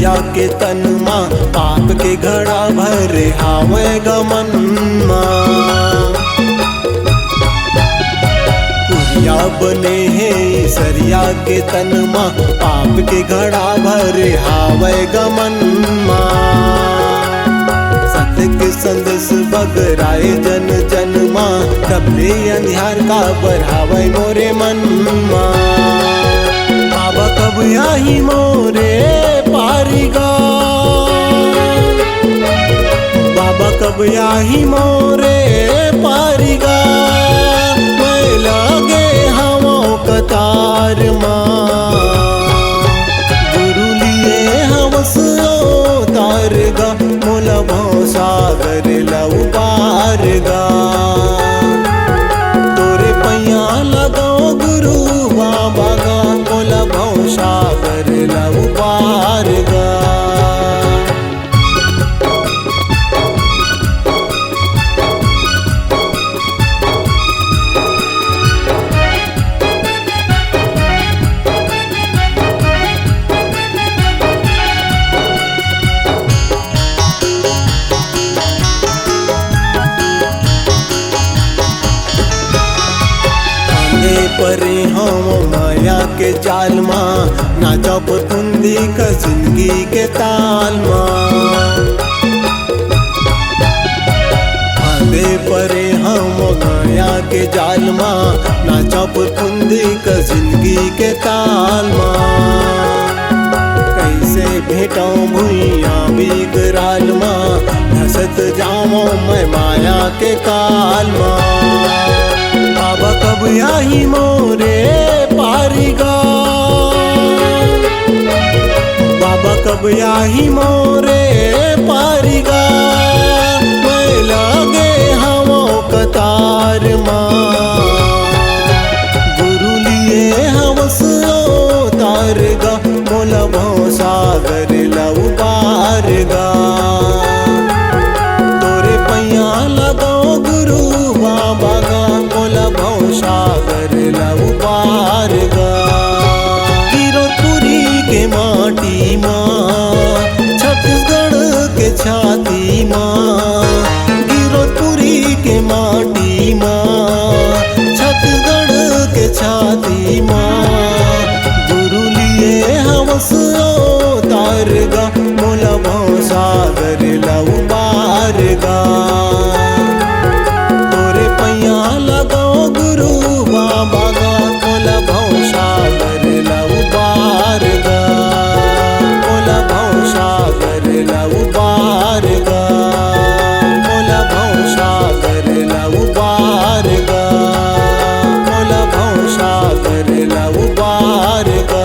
पुरिया के तन माँ पाप के घड़ा भरे हावे गमन माँ। पुरिया बने हैं सरिया के तन माँ पाप के घड़ा भरे हावे गमन माँ। सत्य के संदेश बगराए जन जन माँ तबले अंधियार का बढ़ावे मोरे मन माँ। बाबा कब आई मोरे पारिगा, बाबा कब आई मोरे पारिगा। मैं लगे हवों कतार माँ गुरु लिए हवस तारगा मोला भव सागर लऊ पारगा। तोरे पैया लगाओ गुरु बाबा गा मोला भव सागर लऊ पारगा। परे हम माया के जाल माँ नाचब तुंदी का जिंदगी के ताल माँ। आंधे परे हम माया के जाल माँ नाचब तुंदी का जिंदगी के ताल माँ। कैसे भेटाऊं भुइया बिगराल माँ धसत जाऊं मैं माया के काल माँ। बाबा कब आई मोरे पारिगा, बाबा कब आई मोरे पारिगा। मैं लगे हवों कतार माँ गुरु लिए हवस तारगा मोला भव सागर लऊ पारगा। तोरे पैया लगाओ गुरु बाबा गा मोला भव सागर लऊ पारगा। गिरपुरी के माटी माँ छत्तीसगढ़ के छाती माँ। गिरपुरी के माटी माँ छत्तीसगढ़ के छाती माँ गुरु लिए हवस तारगा मोला भव सागर लऊ पारगा। तोरे पैया लगाओ गुरु बाबा गा मोला भव सागर लऊ पारगा। मोला भव सागर लऊ पारगा, मोला भव सागर लऊ पारगा, मोला भव सागर लऊ पारगा।